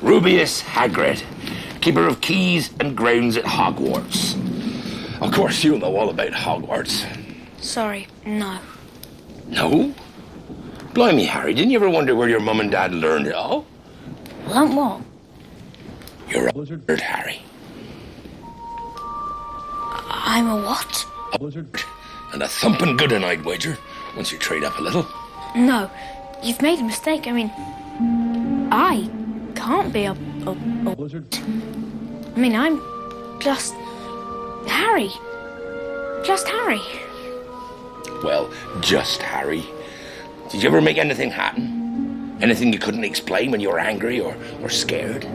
Rubeus Hagrid, keeper of keys and grounds at Hogwarts. Of course, you'll know all about Hogwarts. Sorry, no. No? Blimey, Harry, didn't you ever wonder where your mum and dad learned it all? Learned what? You're a wizard, Harry. I'm a what? A wizard. And a thumping good one, I'd wager, once you trade up a little. No, you've made a mistake. I mean, I can't be a wizard. I mean, I'm just Harry. Just Harry. Well, just Harry. Did you ever make anything happen? Anything you couldn't explain when you were angry or scared?